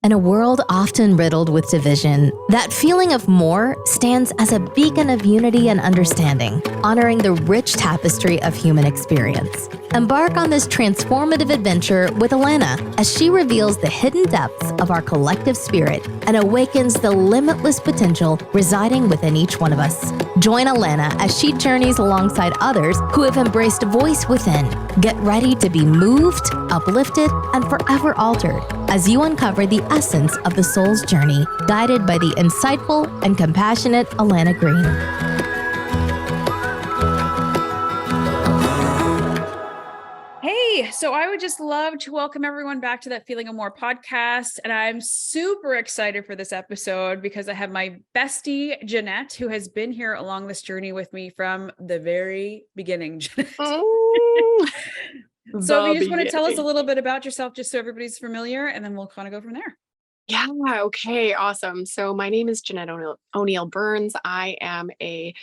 In a world often riddled with division, that feeling of more stands as a beacon of unity and understanding, honoring the rich tapestry of human experience. Embark on this transformative adventure with Alana as she reveals the hidden depths of our collective spirit and awakens the limitless potential residing within each one of us. Join Alana as she journeys alongside others who have embraced voice within. Get ready to be moved, uplifted, and forever altered as you uncover the essence of the soul's journey, guided by the insightful and compassionate Alana Green. Hey, so I would just love to welcome everyone back to that Feeling of More podcast. And I'm super excited for this episode because I have my bestie, Janette, who has been here along this journey with me from the very beginning. So if you just want to tell us a little bit about yourself, just so everybody's familiar, and then we'll kind of go from there. Yeah. Okay. Awesome. So my name is Janette O'Neill Burns. I am a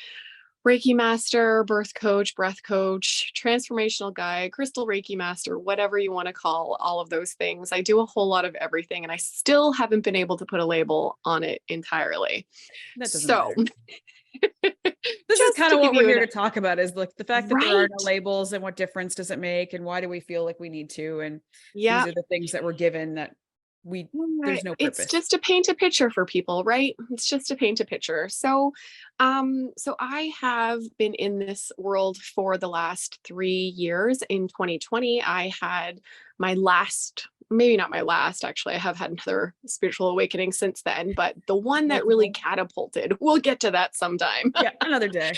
Reiki master, birth coach, breath coach, transformational guide, crystal Reiki master, whatever you want to call all of those things. I do a whole lot of everything, and I still haven't been able to put a label on it entirely. That doesn't matter. This is kind of what we're here to talk about, is like the fact that there are no labels and what difference does it make and why do we feel like we need to, and these are the things that we're given that there's no purpose. It's just to paint a picture for people, right? It's just to paint a picture. So I have been in this world for the last 3 years. In 2020, I had my last, maybe not my last, actually, I have had another spiritual awakening since then, but the one that really catapulted, we'll get to that sometime. Yeah, another day.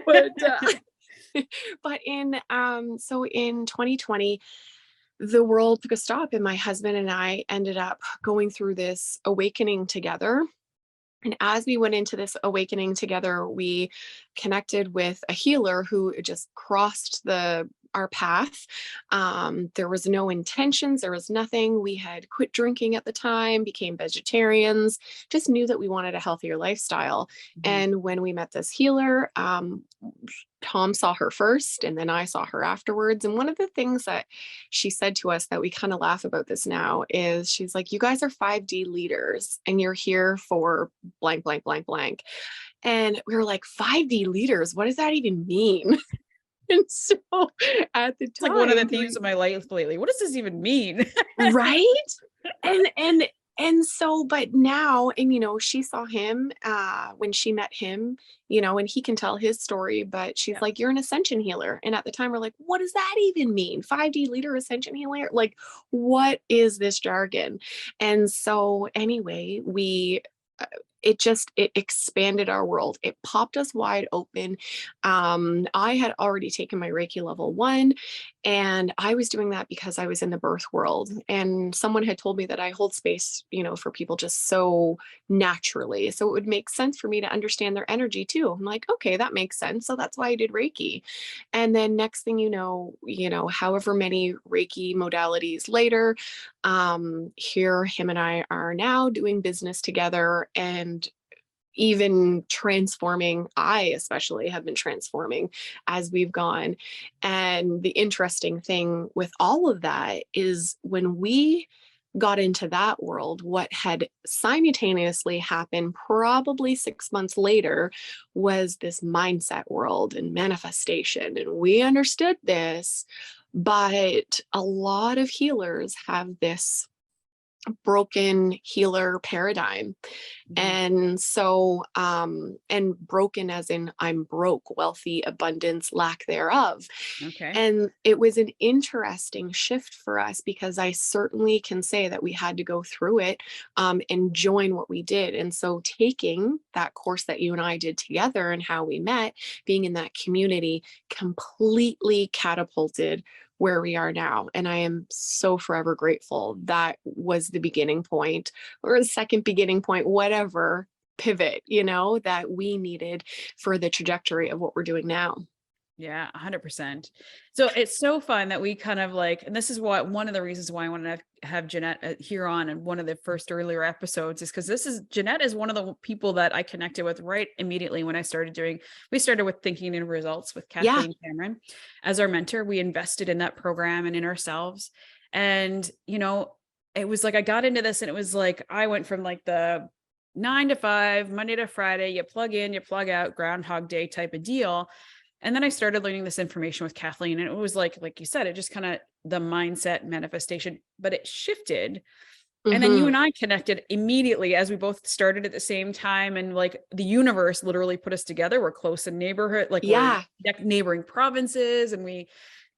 But in 2020, the world took a stop, and my husband and I ended up going through this awakening together. And as we went into this awakening together, we connected with a healer who just crossed our path. There was no intentions. There was nothing. We had quit drinking at the time, became vegetarians, just knew that we wanted a healthier lifestyle. Mm-hmm. And when we met this healer, Tom saw her first, and then I saw her afterwards. And one of the things that she said to us that we kind of laugh about this now is she's like, you guys are 5D leaders and you're here for blank, blank, blank, blank. And we were like, 5D leaders, what does that even mean? And so at the time, it's like one of the themes of my life lately. What does this even mean? Right? And so, but now, and she saw him when she met him, and he can tell his story, but she's like, you're an ascension healer. And at the time we're like, what does that even mean? 5D leader, ascension healer? Like, what is this jargon? And so anyway, it expanded our world. It popped us wide open. I had already taken my Reiki level 1, and I was doing that because I was in the birth world, and someone had told me that I hold space, for people just so naturally. So it would make sense for me to understand their energy too. I'm like, okay, that makes sense. So that's why I did Reiki. And then next thing you know, however many Reiki modalities later, here him and I are now doing business together, and even transforming. I especially have been transforming as we've gone. And the interesting thing with all of that is when we got into that world, what had simultaneously happened probably 6 months later was this mindset world and manifestation. And we understood this, but a lot of healers have this broken healer paradigm. Mm-hmm. And so, and broken as in I'm broke, wealthy, abundance, lack thereof. Okay. And it was an interesting shift for us because I certainly can say that we had to go through it, and join what we did. And so taking that course that you and I did together and how we met, being in that community, completely catapulted where we are now. And I am so forever grateful. That was the beginning point, or the second beginning point, whatever pivot, that we needed for the trajectory of what we're doing now. Yeah, 100%. So it's so fun that we kind of and this is one of the reasons why I want to have Janette here on, and one of the first earlier episodes is because Janette is one of the people that I connected with right immediately when we started with Thinking in Results with Kathleen Cameron as our mentor. We invested in that program and in ourselves. And, it was like, I got into this and it was like, I went from like the 9 to 5, Monday to Friday, you plug in, you plug out, Groundhog Day type of deal. And then I started learning this information with Kathleen, and it was like you said, it just kind of the mindset manifestation, but it shifted. And then you Mhm. and I connected immediately as we both started at the same time. And like the universe literally put us together. We're close in neighborhood, like we're Yeah. neighboring provinces, and we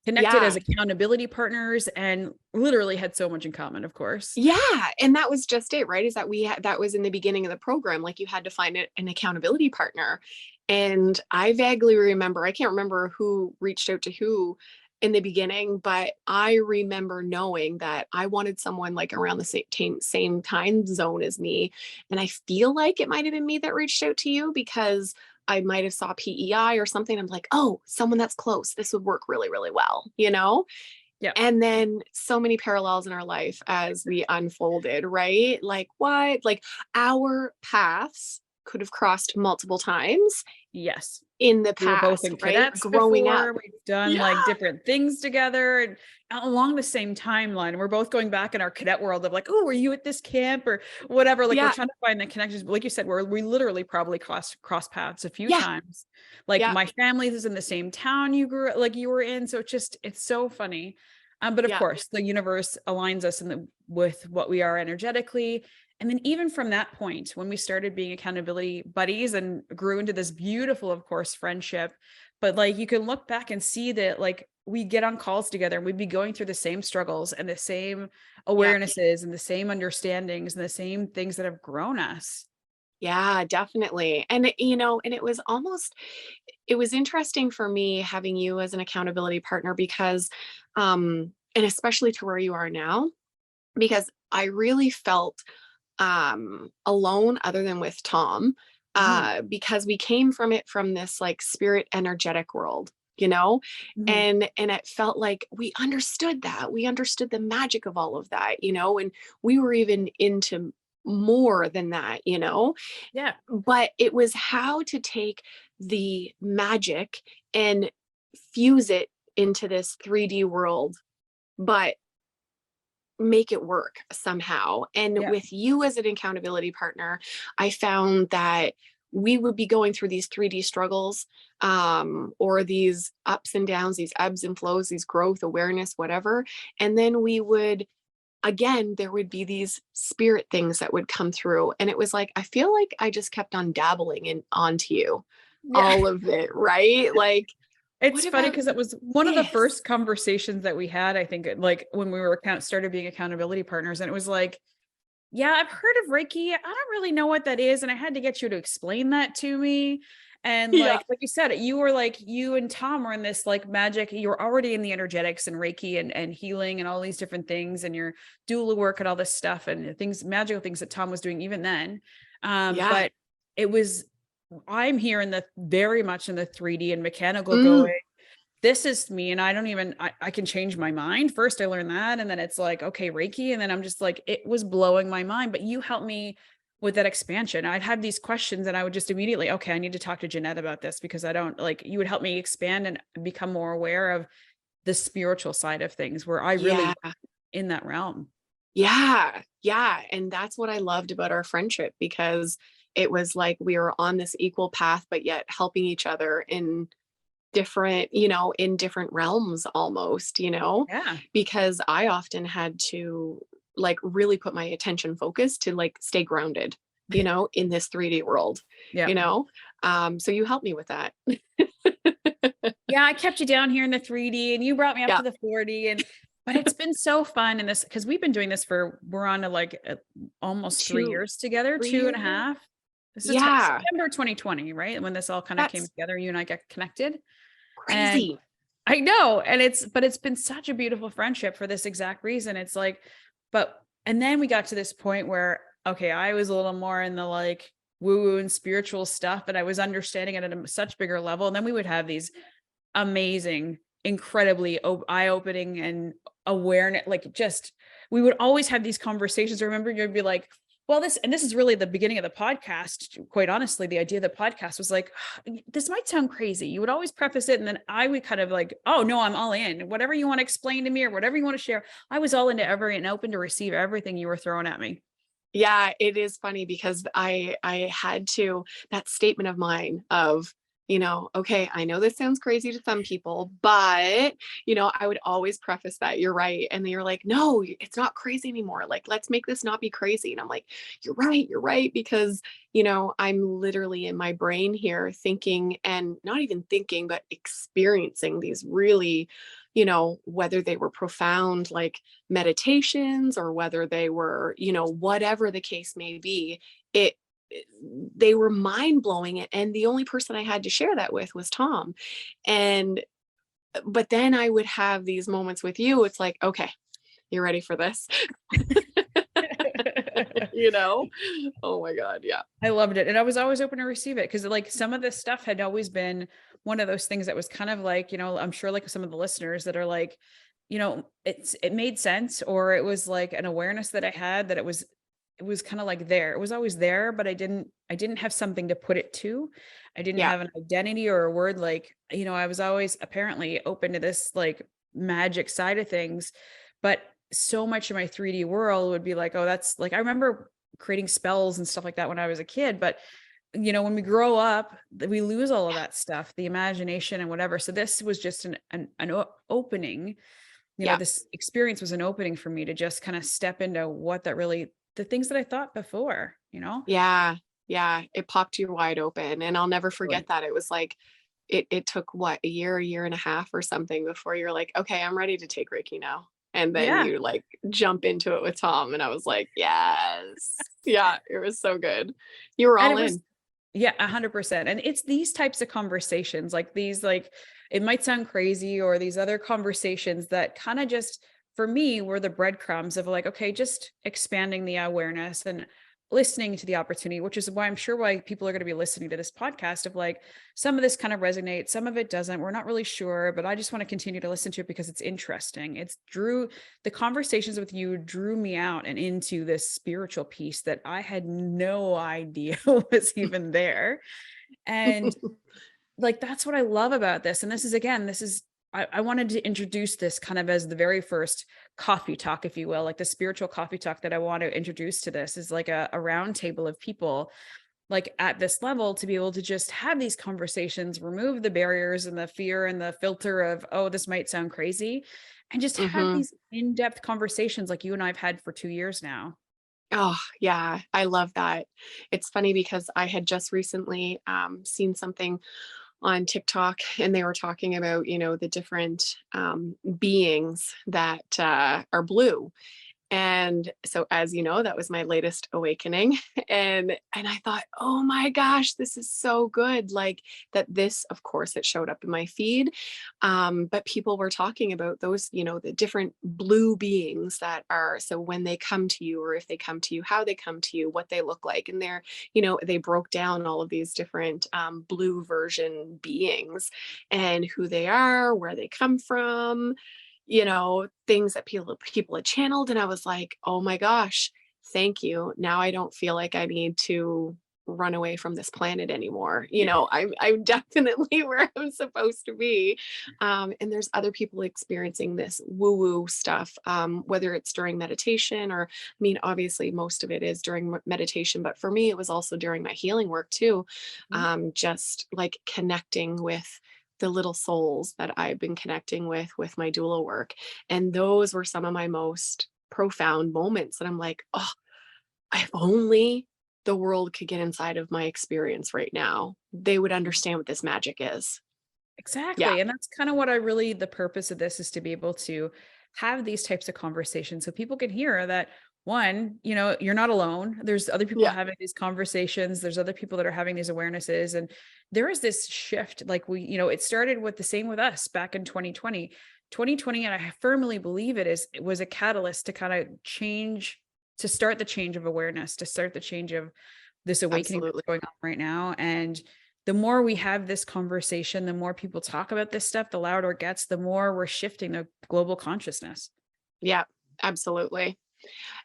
connected as Yeah. accountability partners and literally had so much in common, of course. Yeah, and that was just it, right? Is that that was in the beginning of the program, like you had to find an accountability partner. And I vaguely remember, I can't remember who reached out to who in the beginning, but I remember knowing that I wanted someone like around the same time zone as me. And I feel like it might have been me that reached out to you because I might have saw PEI or something. I'm like, oh, someone that's close. This would work really, really well, you know? Yeah. And then so many parallels in our life as we unfolded, right? Like what? Like our paths could have crossed multiple times Yes. in the We were both past, in right? cadets Growing up. before. We've done Yeah. like different things together and along the same timeline. We're both going back in our cadet world of like, oh, were you at this camp or whatever? Like we're Yeah. trying to find the connections. But like you said, we literally probably cross paths a few Yeah. times. Like Yeah. my family is in the same town you were in. So it's so funny. But of Yeah. course, the universe aligns us with what we are energetically. And then even from that point, when we started being accountability buddies and grew into this beautiful, of course, friendship, but like you can look back and see that like we get on calls together and we'd be going through the same struggles and the same Yeah. awarenesses and the same understandings and the same things that have grown us. Yeah, definitely. And and it was interesting for me having you as an accountability partner because and especially to where you are now, because I really felt alone other than with Tom, Mhm. because we came from it from this like spirit energetic world, you know, Mhm. and it felt like we understood that. We understood the magic of all of that, and we were even into more than that, Yeah. but it was how to take the magic and fuse it into this 3D world, but make it work somehow. And Yeah. with you as an accountability partner, I found that we would be going through these 3D struggles, or these ups and downs, these ebbs and flows, these growth, awareness, whatever. And then we would, again, there would be these spirit things that would come through. And it was like, I feel like I just kept on dabbling in onto you, Yeah. all of it, right? Like, what It's funny about because it was one of the this? first conversations that we had, I think, like when we were started being accountability partners. And it was like, yeah, I've heard of Reiki. I don't really know what that is. And I had to get you to explain that to me. And Yeah. like you said, you were like, you and Tom were in this like magic. You were already in the energetics and Reiki and healing and all these different things and your doula work and all this stuff and the things, magical things that Tom was doing even then. Yeah. But it was, I'm here in the very much in the 3D and mechanical Mm, going, this is me. And I don't even, I can change my mind. First I learned that. And then it's like, okay, Reiki. And then I'm just like, it was blowing my mind, but you helped me with that expansion. I'd have these questions and I would just immediately, okay, I need to talk to Janette about this because I don't like, you would help me expand and become more aware of the spiritual side of things where I really yeah. in that realm. Yeah. Yeah. And that's what I loved about our friendship because it was like we were on this equal path, but yet helping each other in in different realms almost, Yeah. because I often had to like really put my attention focus to like stay grounded, in this 3D world, Yeah. you know? So you helped me with that. Yeah, I kept you down here in the 3D and you brought me up Yeah. to the 4D but it's been so fun in this because we've been doing this we're on to like almost 2, years together, 3 years. 2.5. This is Yeah. September 2020, right? When this all kind of came That's together, you and I got connected. And crazy. I know, and it's been such a beautiful friendship for this exact reason. It's like, and then we got to this point where, okay, I was a little more in the like woo-woo and spiritual stuff, and I was understanding it at a such bigger level. And then we would have these amazing, incredibly eye-opening and awareness, like just, we would always have these conversations. I remember you'd be like, Well, this is really the beginning of the podcast. Quite honestly, the idea of the podcast was like, this might sound crazy. You would always preface it. And then I would kind of like, oh no, I'm all in. Whatever you want to explain to me or whatever you want to share. I was all into and open to receive everything you were throwing at me. Yeah, it is funny because I had to, that statement of mine of, okay, I know this sounds crazy to some people, but, I would always preface that you're right. And they were like, no, it's not crazy anymore. Like, let's make this not be crazy. And I'm like, you're right. Because, I'm literally in my brain here thinking, and not even thinking, but experiencing these really, whether they were profound, like meditations, or whether they were, whatever the case may be, it they were mind blowing. And the only person I had to share that with was Tom. And but then I would have these moments with you. It's like, okay, you ready for this? you know? Oh my God. Yeah. I loved it. And I was always open to receive it because like some of this stuff had always been one of those things that was kind of like, I'm sure like some of the listeners that are like, it made sense, or it was like an awareness that I had that it was kind of like there. It was always there, but I didn't have something to put it to. I didn't Yeah. have an identity or a word. Like, I was always apparently open to this like magic side of things, but so much of my 3D world would be like, oh, that's like, I remember creating spells and stuff like that when I was a kid, but when we grow up, we lose all of that stuff, the imagination and whatever. So this was just an opening, Yeah. this experience was an opening for me to just kind of step into what that really, the things that I thought before, Yeah. Yeah. It popped you wide open. And I'll never Totally. forget that. It was like, it took what, a year and a half or something before you're like, okay, I'm ready to take Reiki now. And then Yeah. you like jump into it with Tom. And I was like, yes. Yeah. It was so good. You were And all it was, in. yeah, 100%. And it's these types of conversations, like these, like, it might sound crazy, or these other conversations that kind of just, for me, were the breadcrumbs of like, okay, just expanding the awareness and listening to the opportunity, which is why I'm sure why people are going to be listening to this podcast of like, some of this kind of resonates, some of it doesn't. We're not really sure, but I just want to continue to listen to it because it's interesting. The conversations with you drew me out and into this spiritual piece that I had no idea was even there. And like, that's what I love about this. And I wanted to introduce this kind of as the very first coffee talk, if you will, like the spiritual coffee talk that I want to introduce to this is like a round table of people like at this level to be able to just have these conversations, remove the barriers and the fear and the filter of, oh, this might sound crazy, and just have Mhm. these in-depth conversations like you and I've had for 2 years now. Oh, yeah, I love that. It's funny because I had just recently seen something on TikTok, and they were talking about, the different beings that are blue. And so, as you know, that was my latest awakening. And I thought, oh my gosh, this is so good. Like that, this, of course, it showed up in my feed. But people were talking about those, the different blue beings that are, so when they come to you, or if they come to you, how they come to you, what they look like. And they're, they broke down all of these different blue version beings and who they are, where they come from, things that people had channeled. And I was like, oh my gosh, thank you. Now I don't feel like I need to run away from this planet anymore. I'm definitely where I'm supposed to be. And there's other people experiencing this woo-woo stuff, whether it's during meditation or, I mean, obviously most of it is during meditation, but for me, it was also during my healing work too. Mhm. Just like connecting with the little souls that I've been connecting with my doula work. And those were some of my most profound moments. And I'm like, oh, if only the world could get inside of my experience right now, they would understand what this magic is. Yeah. Exactly. And that's kind of what the purpose of this is to be able to have these types of conversations so people can hear that one, you're not alone. There's other people Yeah. having these conversations. There's other people that are having these awarenesses. And there is this shift. Like it started with the same with us back in 2020. And I firmly believe it was a catalyst to kind of to start the change of awareness, to start the change of this awakening that's Absolutely. going on right now. And the more we have this conversation, the more people talk about this stuff, the louder it gets, the more we're shifting the global consciousness. Yeah, absolutely.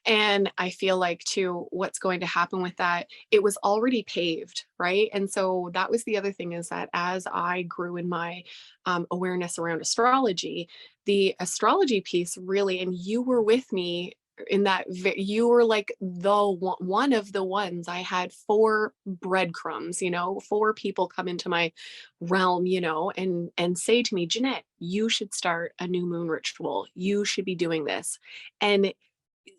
And I feel like too, what's going to happen with that, it was already paved, right? And so that was the other thing, is that as I grew in my awareness around astrology, the astrology piece really, and you were with me in that, you were like one of the ones. I had 4 breadcrumbs, 4 people come into my realm, and say to me, Janette, you should start a new moon ritual, you should be doing this. And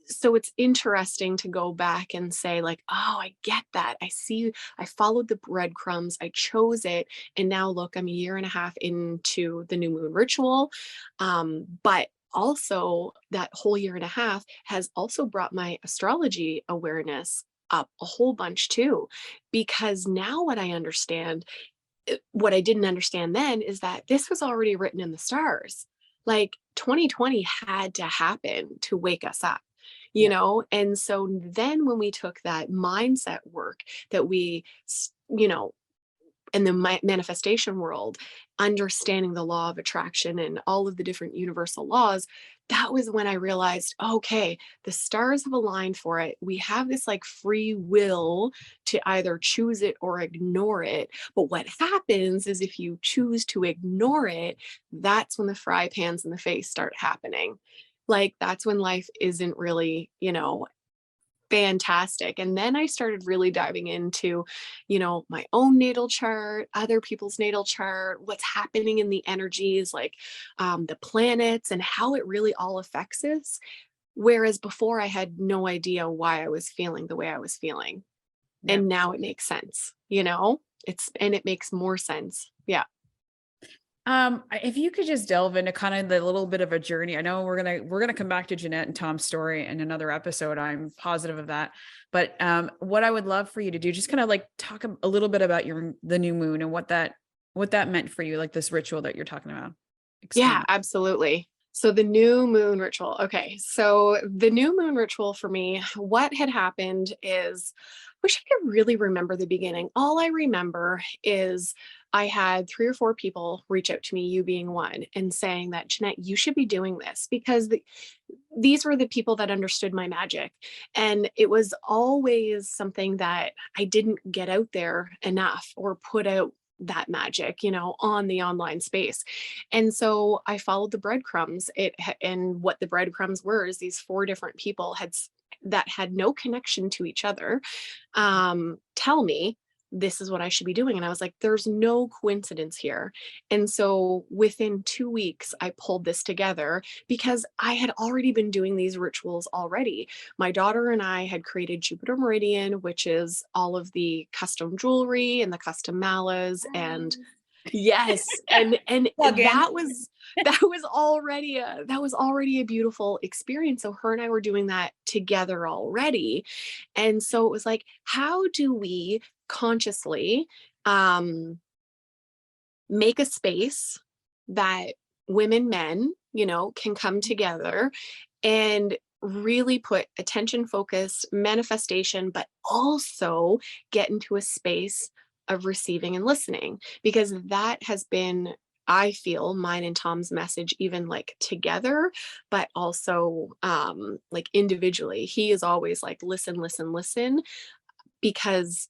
so it's interesting to go back and say, like, oh, I get that, I see, I followed the breadcrumbs, I chose it, and now look, I'm a year and a half into the new moon ritual. But also that whole year and a half has also brought my astrology awareness up a whole bunch too, because now what I understand, what I didn't understand then, is that this was already written in the stars. Like 2020 had to happen to wake us up, And so then when we took that mindset work that we, in the manifestation world, understanding the law of attraction and all of the different universal laws, that was when I realized, okay, the stars have aligned for it. We have this like free will to either choose it or ignore it. But what happens is if you choose to ignore it, that's when the fry pans in the face start happening. Like that's when life isn't really, fantastic. And then I started really diving into, my own natal chart, other people's natal chart, what's happening in the energies, like the planets and how it really all affects us. Whereas before I had no idea why I was feeling the way I was feeling. Yeah. And now it makes sense, and it makes more sense. Yeah. If you could just delve into kind of the little bit of a journey. I know we're gonna come back to Janette and Tom's story in another episode. I'm positive of that. But what I would love for you to do, just kind of like talk a little bit about the new moon and what that meant for you, like this ritual that you're talking about. Yeah, Expand. absolutely. So the new moon ritual. Okay. So the new moon ritual for me, what had happened is, wish I could really remember the beginning. All I remember is I had 3 or 4 people reach out to me, you being one, and saying that, Jeanette, you should be doing this, because these were the people that understood my magic. And it was always something that I didn't get out there enough or put out that magic, on the online space. And so I followed the breadcrumbs. And what the breadcrumbs were is these 4 different people that had no connection to each other, tell me this is what I should be doing. And I was like, there's no coincidence here. And so within 2 weeks, I pulled this together because I had already been doing these rituals already. My daughter and I had created Jupiter Meridian, which is all of the custom jewelry and the custom malas. And yes, and Plug in. that was already a beautiful experience. So her and I were doing that together already. And so it was like, how do we consciously make a space that women, men, can come together and really put attention, focus, manifestation, but also get into a space of receiving and listening, because that has been, I feel, mine and Tom's message, even like together, but also like individually. He is always like, listen, listen, listen, because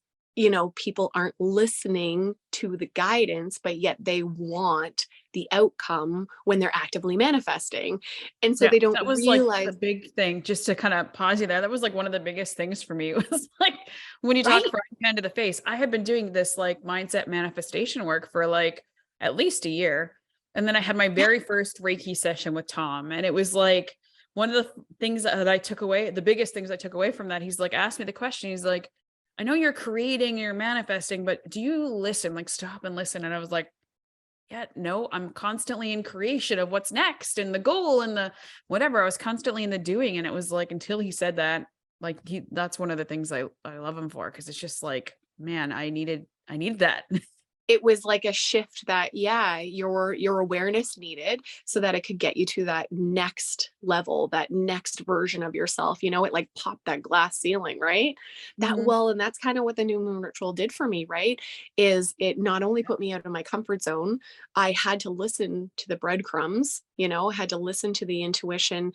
people aren't listening to the guidance, but yet they want the outcome when they're actively manifesting. And so Yeah, they don't that was like the realize. big thing, just to kind of pause you there. That was like one of the biggest things for me. It was like, when you talk Right. frying pan to the face, I had been doing this like mindset manifestation work for like at least a year. And then I had my very first Reiki session with Tom. And it was like one of the things that I took away, the biggest things I took away from that. He's like, asked me the question. He's like, I know you're creating, you're manifesting, but do you listen? Like, stop and listen. And I was like, yeah, no, I'm constantly in creation of what's next and the goal and the whatever. I was constantly in the doing. And it was like, until he said that, like that's one of the things I love him for. Cause it's just like, man, I needed that. It was like a shift that, yeah, your awareness needed, so that it could get you to that next level, that next version of yourself. It like popped that glass ceiling, right? Mhm. And that's kind of what the new moon ritual did for me, right? Is it not only put me out of my comfort zone, I had to listen to the breadcrumbs I had to listen to the intuition,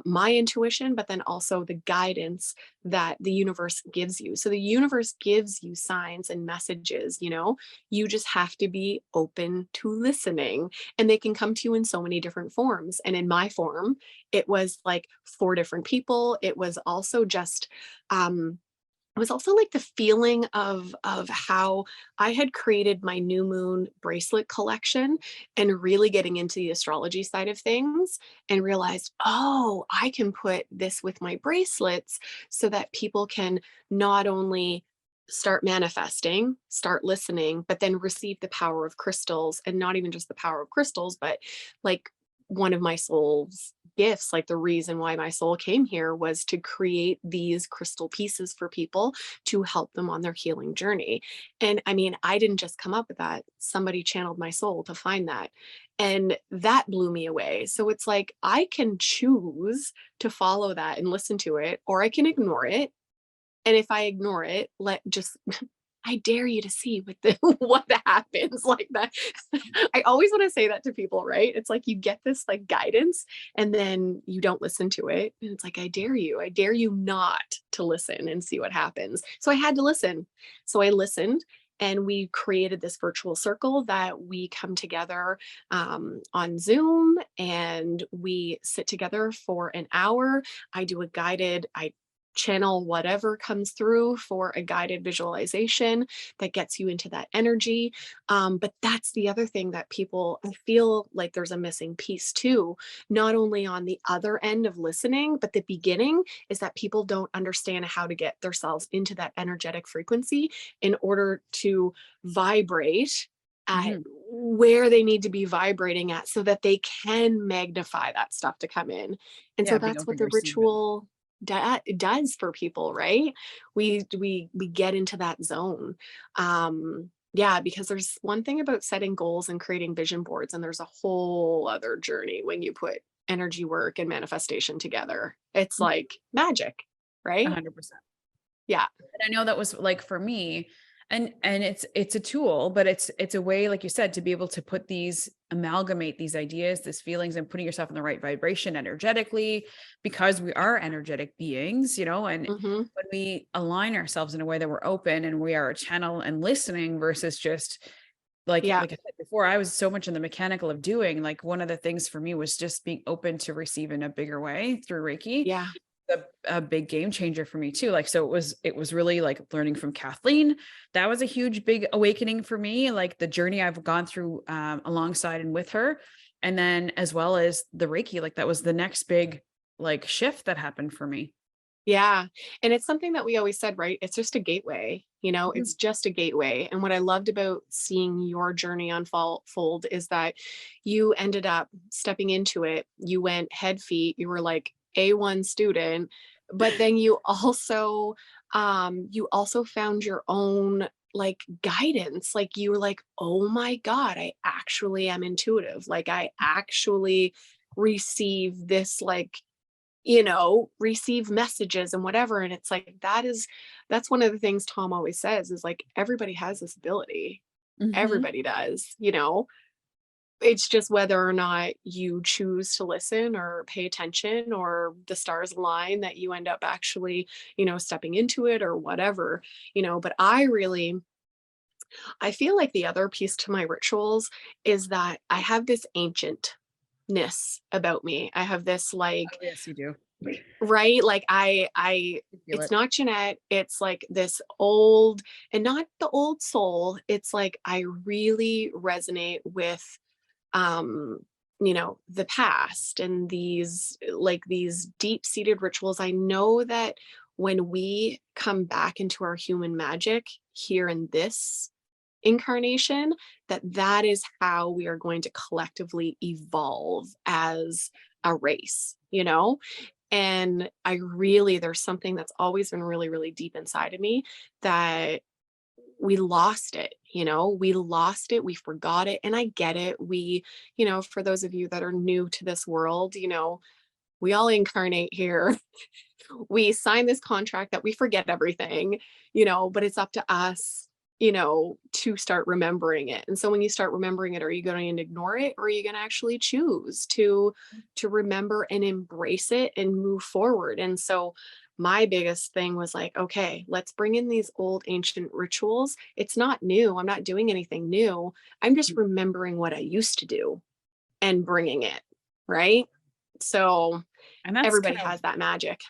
my intuition, but then also the guidance that the universe gives you. So the universe gives you signs and messages, you just have to be open to listening, and they can come to you in so many different forms. And in my form, it was like 4 different people. It was also just, it was also like the feeling of how I had created my new moon bracelet collection and really getting into the astrology side of things, and realized, oh, I can put this with my bracelets so that people can not only start manifesting, start listening, but then receive the power of crystals. And not even just the power of crystals, but like one of my soul's gifts, like the reason why my soul came here was to create these crystal pieces for people to help them on their healing journey. And I mean, I didn't just come up with that. Somebody channeled my soul to find that. And that blew me away. So it's like I can choose to follow that and listen to it, or I can ignore it. And if I ignore it, I dare you to see what happens like that. I always want to say that to people, right? It's like you get this like guidance and then you don't listen to it. And it's like, I dare you not to listen and see what happens. So I had to listen. So I listened, and we created this virtual circle that we come together on Zoom, and we sit together for an hour. I channel whatever comes through for a guided visualization that gets you into that energy. But that's the other thing that I feel like there's a missing piece too, not only on the other end of listening, but the beginning is that people don't understand how to get themselves into that energetic frequency in order to vibrate at where they need to be vibrating at so that they can magnify that stuff to come in. And so Yeah, being that's open what to the receive it. ritual does for people, right? We get into that zone. Yeah, because there's one thing about setting goals and creating vision boards, and there's a whole other journey when you put energy work and manifestation together. It's like magic, right? 100%. Yeah. And I know that was like for me, and it's a tool, but it's a way, like you said, to be able to amalgamate these ideas, these feelings, and putting yourself in the right vibration energetically, because we are energetic beings, and Hmm. when we align ourselves in a way that we're open and we are a channel and listening versus just like Yeah. I said before, I was so much in the mechanical of doing. Like one of the things for me was just being open to receive in a bigger way through Reiki. Yeah. A big game changer for me too. Like, so it was really like learning from Kathleen. That was a huge, big awakening for me. Like the journey I've gone through alongside and with her. And then as well as the Reiki, like that was the next big like shift that happened for me. Yeah. And it's something that we always said, right? It's just a gateway, Mhm. it's just a gateway. And what I loved about seeing your journey unfold is that you ended up stepping into it. You went head feet, you were like A1 student, but then you also found your own like guidance. Like you were like, oh my God, I actually am intuitive. Like I actually receive this like receive messages and whatever. And it's like, that's one of the things Tom always says is like, everybody has this ability. Mhm. Everybody does. It's just whether or not you choose to listen or pay attention or the stars align that you end up actually, stepping into it or whatever. But I feel like the other piece to my rituals is that I have this ancientness about me. I have this Oh, like, yes, you do. right? Like I I feel it's it. not Jeanette, it's like this old, and not the old soul. It's like I really resonate with um the past and these deep-seated rituals. I know that when we come back into our human magic here in this incarnation, that is how we are going to collectively evolve as a race. And there's something that's always been really, really deep inside of me that we lost it, we forgot it. And I get it. For those of you that are new to this world, we all incarnate here. We sign this contract that we forget everything, but it's up to us, to start remembering it. And so when you start remembering it, are you going to ignore it, or are you going to actually choose to remember and embrace it and move forward? And so my biggest thing was like, okay, let's bring in these old ancient rituals. It's not new. I'm not doing anything new. I'm just remembering what I used to do and bringing it, right? So And that's everybody kind of, has that magic.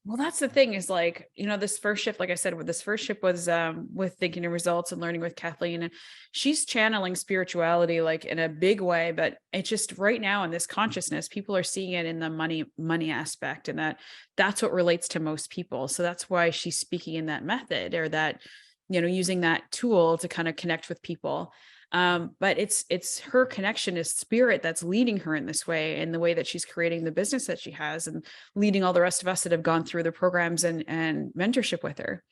well, that's the thing is like, this first shift, like I said, with this first shift was with Thinking and Results and Learning with Kathleen, and she's channeling spirituality like in a big way, but it's just right now in this consciousness, people are seeing it in the money aspect, and that's what relates to most people. So that's why she's speaking in that method, or that, using that tool to kind of connect with people. But it's her connection is spirit that's leading her in this way, in the way that she's creating the business that she has, and leading all the rest of us that have gone through the programs and mentorship with her.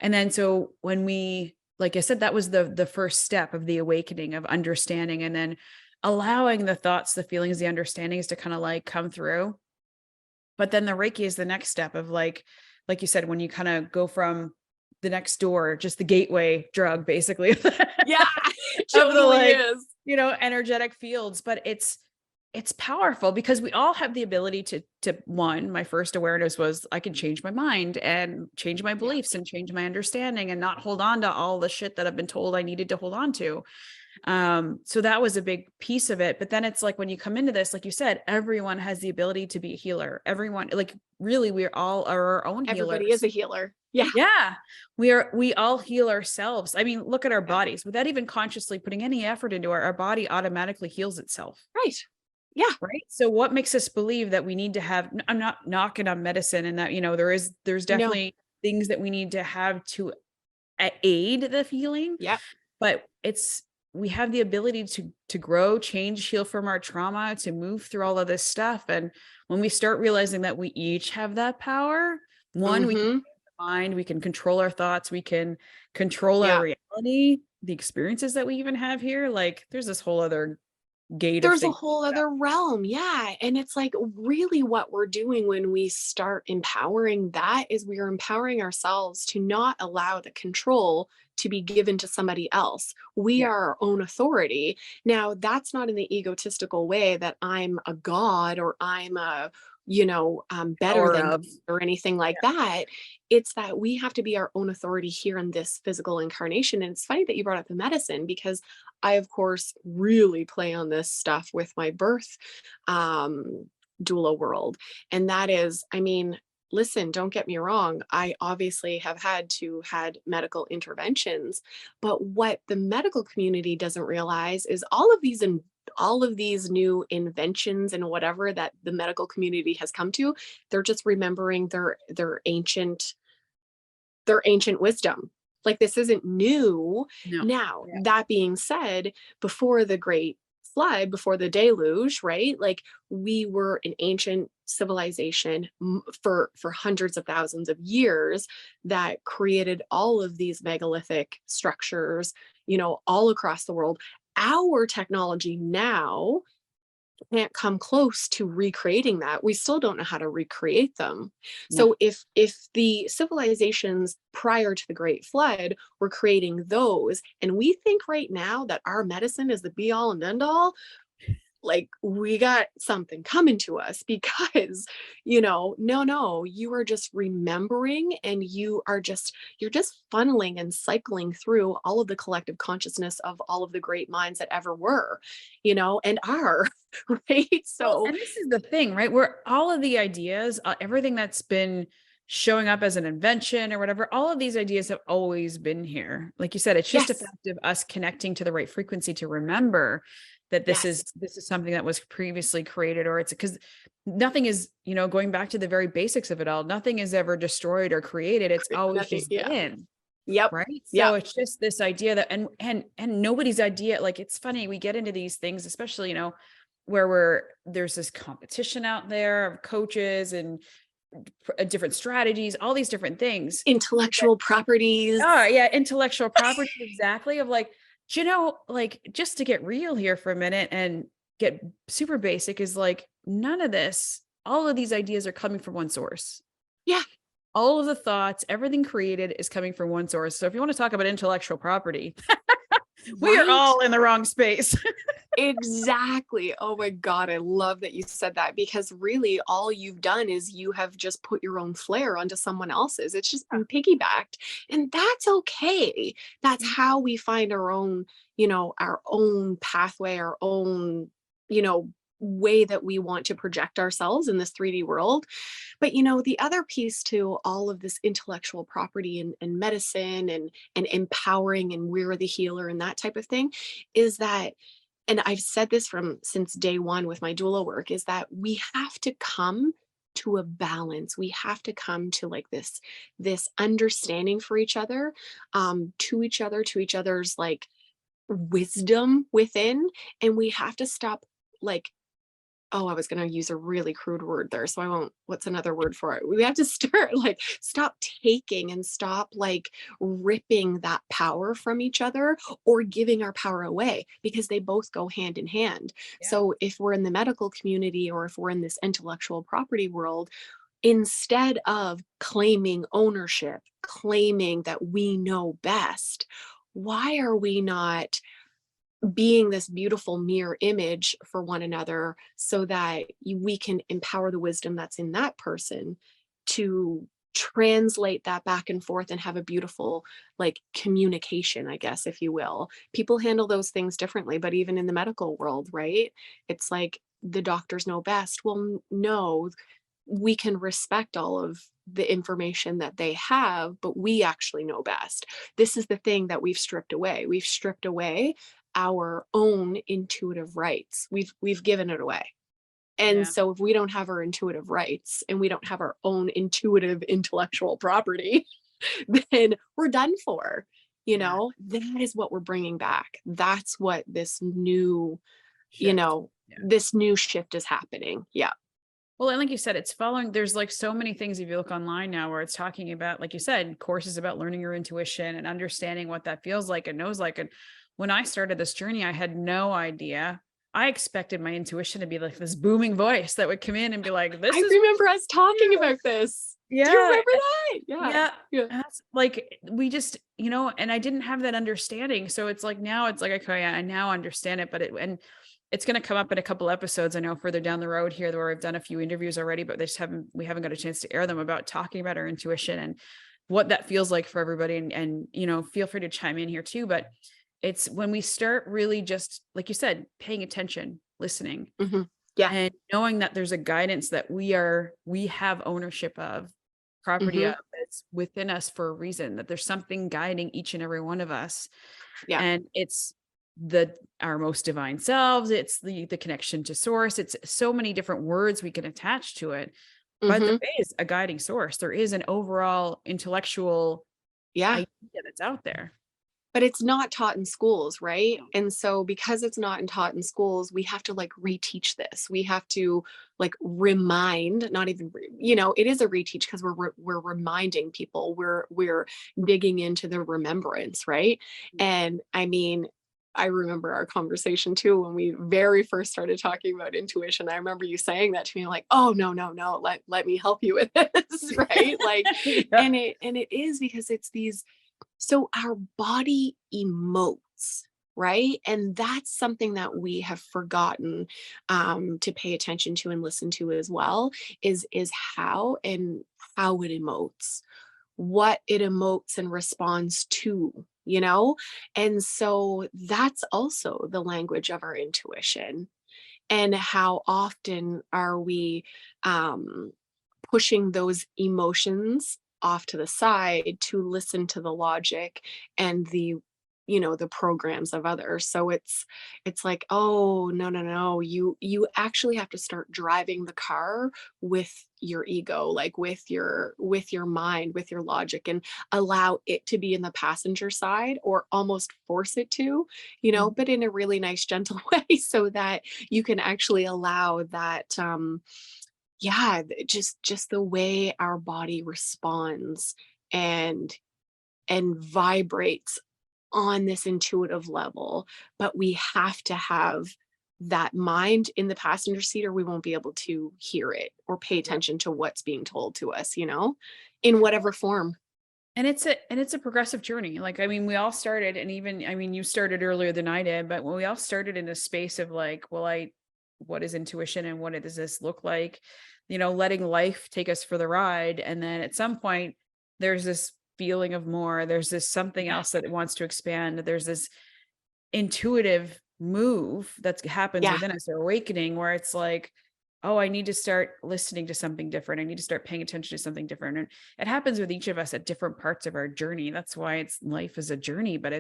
And then, so when we, like I said, that was the first step of the awakening, of understanding, and then allowing the thoughts, the feelings, the understandings to kind of like come through. But then the Reiki is the next step of like you said, when you kind of go from the next door, just the gateway drug, basically. Yeah, Of totally the like, is. energetic fields. But it's powerful, because we all have the ability to one, my first awareness was I can change my mind and change my beliefs and change my understanding, and not hold on to all the shit that I've been told I needed to hold on to. So that was a big piece of it. But then it's like, when you come into this, like you said, everyone has the ability to be a healer. Everyone, like, really, we all are our own healers. Everybody is a healer. Yeah. Yeah. We all heal ourselves. I mean, look at our bodies without even consciously putting any effort into our body automatically heals itself. Right. Yeah. Right. So what makes us believe that we need to have, I'm not knocking on medicine, and that, there's definitely things that we need to have to aid the healing. Yeah. But we have the ability to grow, change, heal from our trauma, to move through all of this stuff. And when we start realizing that we each have that power, one, we can mind, we can control our thoughts, we can control our reality, the experiences that we even have here. Like, there's this whole other gate. There's a whole other realm. Yeah. And it's like, really what we're doing when we start empowering that is we are empowering ourselves to not allow the control to be given to somebody else. We are our own authority. Now, that's not in the egotistical way that I'm a god, or I'm a better than or anything like that. It's that we have to be our own authority here in this physical incarnation. And it's funny that you brought up the medicine, because I, of course, really play on this stuff with my birth doula world. And that is, I mean, listen, don't get me wrong. I obviously have had medical interventions, but what the medical community doesn't realize is all of these new inventions and whatever that the medical community has come to, they're just remembering their ancient wisdom. Like, this isn't new. Now, that being said, before the great flood, before the deluge, right? Like, we were an ancient civilization for hundreds of thousands of years that created all of these megalithic structures, all across the world. Our technology now can't come close to recreating that. We still don't know how to recreate them. So if the civilizations prior to the Great Flood were creating those, and we think right now that our medicine is the be all and end all, like, we got something coming to us, because no, you are just remembering, and you're just funneling and cycling through all of the collective consciousness of all of the great minds that ever were, and are. Right. So, and this is the thing, right, where all of the ideas, everything that's been showing up as an invention or whatever, all of these ideas have always been here. Like you said, it's just a fact of us connecting to the right frequency to remember that this is something that was previously created, or it's because nothing is, going back to the very basics of it all, nothing is ever destroyed or created. It's always just been. Yep. Right. So it's just this idea that, and nobody's idea, like, it's funny, we get into these things, especially, where there's this competition out there of coaches and different strategies, all these different things. Intellectual properties. Oh yeah. Intellectual property. Exactly. Of like, like, just to get real here for a minute and get super basic, is like, none of this, all of these ideas are coming from one source. Yeah. all of the thoughts, everything created is coming from one source. So if you want to talk about intellectual property, we are Right? all in the wrong space. Exactly. Oh my God. I love that you said that, because really all you've done is you have just put your own flair onto someone else's. It's just been piggybacked. And that's okay. That's how we find our own, our own pathway, our own, way that we want to project ourselves in this 3D world. But the other piece to all of this intellectual property and medicine and empowering and we're the healer and that type of thing is that, and I've said this since day one with my doula work, is that we have to come to a balance. We have to come to like this understanding for each other, to each other's like wisdom within. And we have to stop like, oh, I was going to use a really crude word there, so I won't. What's another word for it? We have to stop taking and stop like ripping that power from each other or giving our power away, because they both go hand in hand. Yeah. So if we're in the medical community or if we're in this intellectual property world, instead of claiming ownership, claiming that we know best, why are we not being this beautiful mirror image for one another so that we can empower the wisdom that's in that person to translate that back and forth and have a beautiful like communication, I guess, if you will. People handle those things differently, but even in the medical world, right? It's like the doctors know best. Well, no, we can respect all of the information that they have, but we actually know best. This is the thing that we've stripped away. We've stripped away our own intuitive rights. We've given it away. And Yeah. so if we don't have our intuitive rights and we don't have our own intuitive intellectual property, then we're done for. That is what we're bringing back. That's what this new, Shift. this new shift is happening. Yeah. Well, and like you said, it's following, there's like so many things if you look online now where it's talking about, like you said, courses about learning your intuition and understanding what that feels like and knows like. And when I started this journey, I had no idea. I expected my intuition to be like this booming voice that would come in and be like, I remember us talking about this. Yeah. Do you remember that? Yeah. Yeah. That's like, we just, and I didn't have that understanding. So it's like, now it's like, okay, I now understand it, but it's going to come up in a couple episodes, I know, further down the road here, where I've done a few interviews already, but we haven't got a chance to air them, about talking about our intuition and what that feels like for everybody. And feel free to chime in here too. But it's when we start really just, like you said, paying attention, listening, Mm-hmm. Yeah, and knowing that there's a guidance that we have ownership of, property mm-hmm. of, that's within us for a reason, that there's something guiding each and every one of us. Yeah. And it's our most divine selves. It's the connection to source. It's so many different words we can attach to it, but Mm-hmm. there is a guiding source. There is an overall intellectual idea that's out there. But it's not taught in schools, right? And so because it's not taught in schools, we have to like reteach this. We have to like remind, not even, it is a reteach, because we're reminding people, we're digging into the remembrance, right? And I mean, I remember our conversation too, when we very first started talking about intuition. I remember you saying that to me, like, oh, no, let me help you with this, right? Like, Yeah. and it is because it's these, so our body emotes, right? And that's something that we have forgotten to pay attention to and listen to as well, is how it emotes, what it emotes and responds to, And so that's also the language of our intuition. And how often are we pushing those emotions off to the side to listen to the logic and the programs of others. So it's like, oh, no, you actually have to start driving the car with your ego, like with your mind, with your logic, and allow it to be in the passenger side, or almost force it to, but in a really nice, gentle way, so that you can actually allow that just the way our body responds and vibrates on this intuitive level. But we have to have that mind in the passenger seat, or we won't be able to hear it or pay attention to what's being told to us, in whatever form. And it's a progressive journey. Like, I mean, we all started, and even, I mean, you started earlier than I did, but when we all started in a space of like, well, what is intuition and what does this look like? Letting life take us for the ride. And then at some point there's this feeling of more, there's this something else that wants to expand. There's this intuitive move that happens within us, or awakening, where it's like, oh, I need to start listening to something different. I need to start paying attention to something different. And it happens with each of us at different parts of our journey. That's why life is a journey, but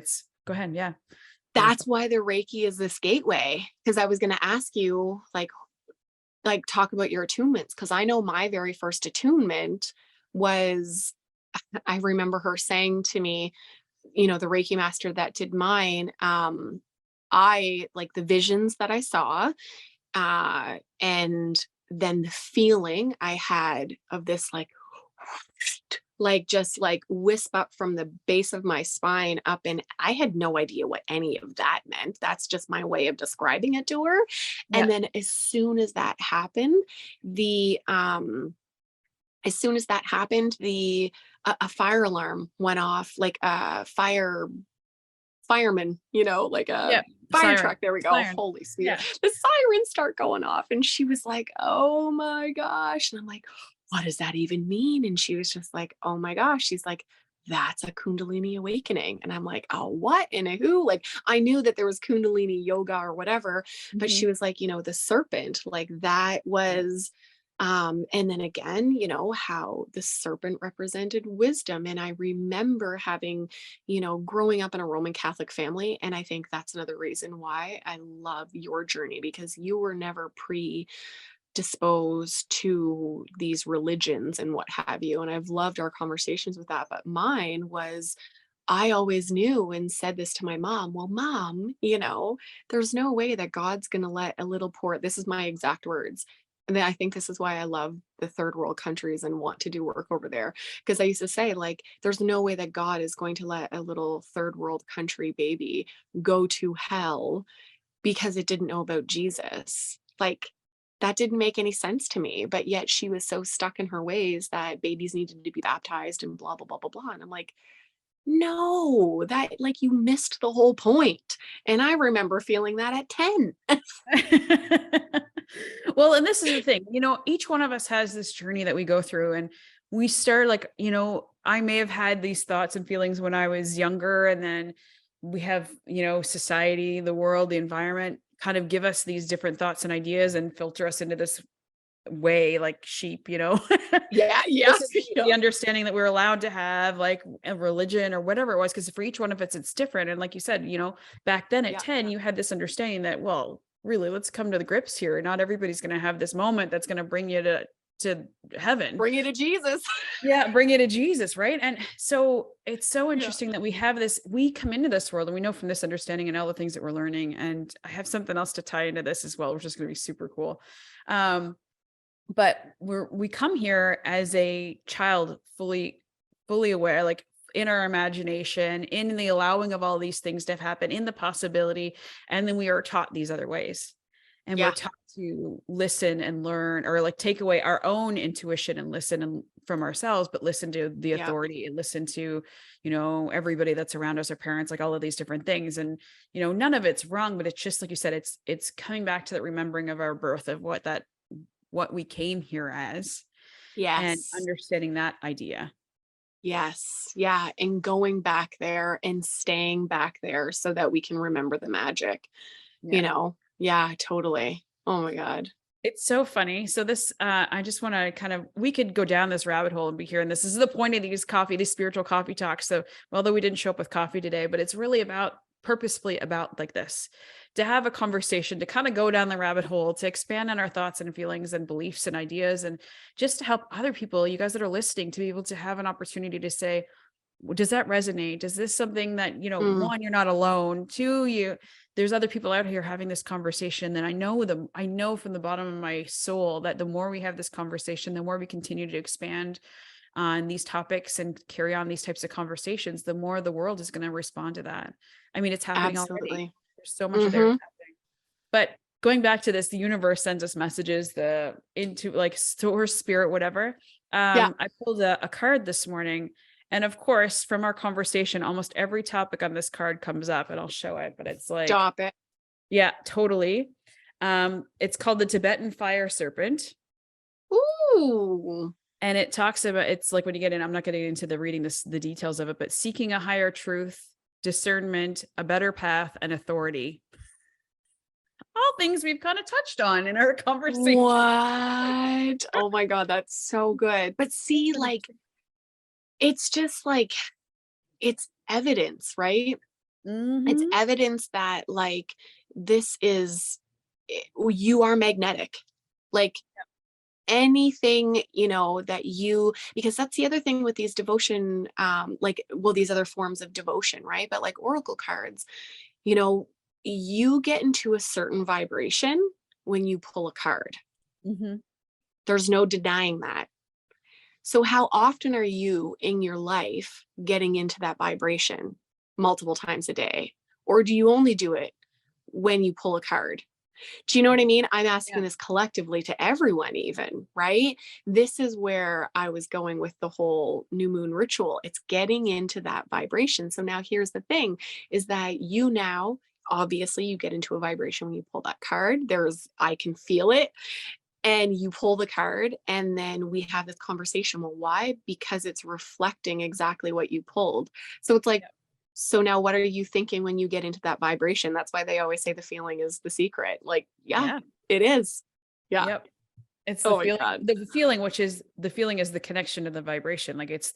go ahead. Yeah. That's why the Reiki is this gateway. Because I was going to ask you, like talk about your attunements. Because I know my very first attunement was, I remember her saying to me, the Reiki master that did mine, I like the visions that I saw, and then the feeling I had of this just like wisp up from the base of my spine up, and I had no idea what any of that meant. That's just my way of describing it to her. Yeah. And then as soon as that happened, a fire alarm went off, like a fireman, like a fire siren. truck. There we go. Siren. Holy sweet. Yeah. The sirens start going off, and she was like, oh my gosh. And I'm like, what does that even mean? And she was just like, oh my gosh. She's like, that's a Kundalini awakening. And I'm like, oh, what and a who? Like, I knew that there was Kundalini yoga or whatever, but she was like, the serpent, like that was, and then again, how the serpent represented wisdom. And I remember having, growing up in a Roman Catholic family. And I think that's another reason why I love your journey, because you were never predisposed to these religions and what have you. And I've loved our conversations with that. But mine was, I always knew and said this to my mom, well, Mom, there's no way that God's going to let a little poor, this is my exact words. And I think this is why I love the third world countries and want to do work over there. Because I used to say, like, there's no way that God is going to let a little third world country baby go to hell because it didn't know about Jesus. Like, that didn't make any sense to me. But yet she was so stuck in her ways that babies needed to be baptized and blah, blah, blah, blah, blah. And I'm like, no, that, like, you missed the whole point. And I remember feeling that at 10. Well, and this is the thing, each one of us has this journey that we go through, and we start like, I may have had these thoughts and feelings when I was younger, and then we have, society, the world, the environment kind of give us these different thoughts and ideas and filter us into this way, like sheep, Yeah. This is the understanding that we're allowed to have, like a religion or whatever it was, because for each one of us, it's different. And like you said, back then at 10, you had this understanding that, well, really, let's come to the grips here. Not everybody's going to have this moment that's going to bring you to heaven. Bring you to Jesus. Yeah, bring you to Jesus, right? And so it's so interesting that we have this, we come into this world and we know from this understanding and all the things that we're learning. And I have something else to tie into this as well, which is going to be super cool. But we come here as a child, fully aware, like in our imagination, in the allowing of all these things to happen, in the possibility. And then we are taught these other ways, and we're taught to listen and learn, or like take away our own intuition and listen from ourselves, but listen to the authority and listen to, everybody that's around us, our parents, like all of these different things. And, none of it's wrong, but it's just, like you said, it's coming back to that remembering of our birth, of what we came here as. And understanding that idea. Yes. Yeah. And going back there and staying back there so that we can remember the magic, Yeah, totally. Oh my God. It's so funny. So this, I just want to we could go down this rabbit hole and be here. And this is the point of these spiritual coffee talks. So although we didn't show up with coffee today, but it's really purposefully about like this, to have a conversation, to kind of go down the rabbit hole, to expand on our thoughts and feelings and beliefs and ideas, and just to help other people, you guys that are listening, to be able to have an opportunity to say, does that resonate? Is this something that, one, you're not alone. Two, there's other people out here having this conversation. And I know from the bottom of my soul that the more we have this conversation, the more we continue to expand on these topics and carry on these types of conversations, the more the world is going to respond to that. I mean, it's happening already. There's so much of there happening. But going back to this, the universe sends us messages, into like source, spirit, whatever. I pulled a card this morning, and of course, from our conversation, almost every topic on this card comes up, and I'll show it, but it's like, Stop it. yeah, totally. It's called the Tibetan fire serpent. Ooh. And it talks about, it's like when you get in, I'm not getting into the details of it, but seeking a higher truth, discernment, a better path, and authority. All things we've kind of touched on in our conversation. What? Oh my God, that's so good. But see, like, it's just like, it's evidence, right? It's Mhm. evidence that like, you are magnetic. Like, anything, because that's the other thing with these devotion, these other forms of devotion, right? But like oracle cards, you get into a certain vibration when you pull a card. Mhm. There's no denying that. So how often are you in your life getting into that vibration multiple times a day? Or do you only do it when you pull a card? Do you know what I mean? I'm asking this collectively to everyone even, right? This is where I was going with the whole new moon ritual. It's getting into that vibration. So now here's the thing is that obviously you get into a vibration when you pull that card. I can feel it. And you pull the card and then we have this conversation. Well, why? Because it's reflecting exactly what you pulled. So it's like, so now what are you thinking when you get into that vibration? That's why they always say the feeling is the secret. Like, it is. Yeah. Yep. It's the feeling, God. the feeling, the feeling is the connection to the vibration. Like it's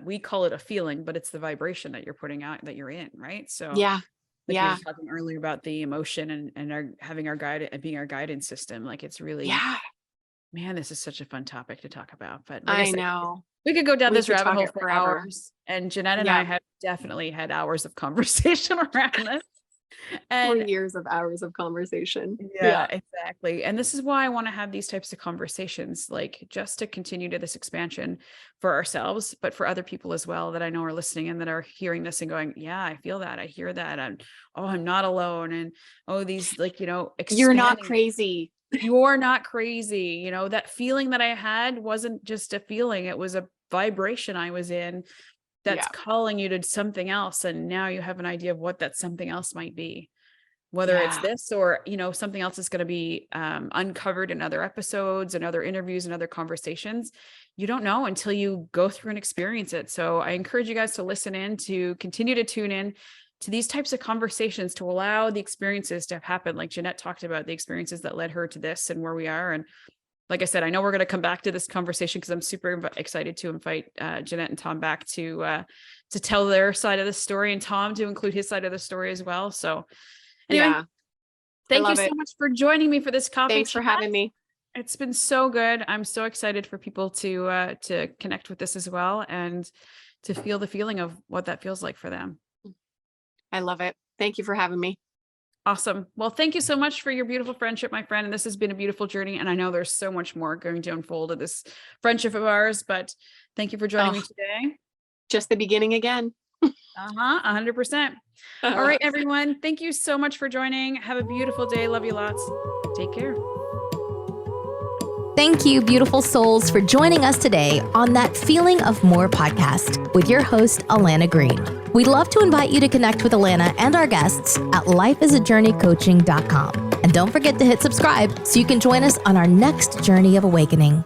we call it a feeling, but it's the vibration that you're putting out, that you're in. Right. So yeah. Like you were talking earlier about the emotion and having our guide and being our guidance system. Like it's really, man, this is such a fun topic to talk about. But like I said, know we could go down this rabbit hole for forever. hours. And Janette and I have definitely had hours of conversation around this. And years of hours of conversation. Yeah, exactly. And this is why I want to have these types of conversations, like just to continue to this expansion for ourselves, but for other people as well that I know are listening and that are hearing this and going, yeah, I feel that. I hear that. And I'm not alone. And these you're not crazy. You're not crazy. That feeling that I had wasn't just a feeling. It was a vibration I was in that's calling you to something else. And now you have an idea of what that something else might be, whether it's this or, something else is going to be uncovered in other episodes and other interviews and other conversations. You don't know until you go through and experience it. So I encourage you guys to listen in, to continue to tune in to these types of conversations, to allow the experiences to happen. Like Janette talked about the experiences that led her to this and where we are. And like I said, I know we're going to come back to this conversation because I'm super excited to invite Janette and Tom back to tell their side of the story, and Tom to include his side of the story as well. So anyway, thank you so much for joining me for this coffee. Thanks for having me. It's been so good. I'm so excited for people to connect with this as well and to feel the feeling of what that feels like for them. I love it. Thank you for having me. Awesome. Well, thank you so much for your beautiful friendship, my friend. And this has been a beautiful journey. And I know there's so much more going to unfold of this friendship of ours, but thank you for joining me today. Just the beginning again. 100%. All right, everyone. Thank you so much for joining. Have a beautiful day. Love you lots. Take care. Thank you, beautiful souls, for joining us today on That Feeling of More podcast with your host, Alana Green. We'd love to invite you to connect with Alana and our guests at lifeisajourneycoaching.com. And don't forget to hit subscribe so you can join us on our next journey of awakening.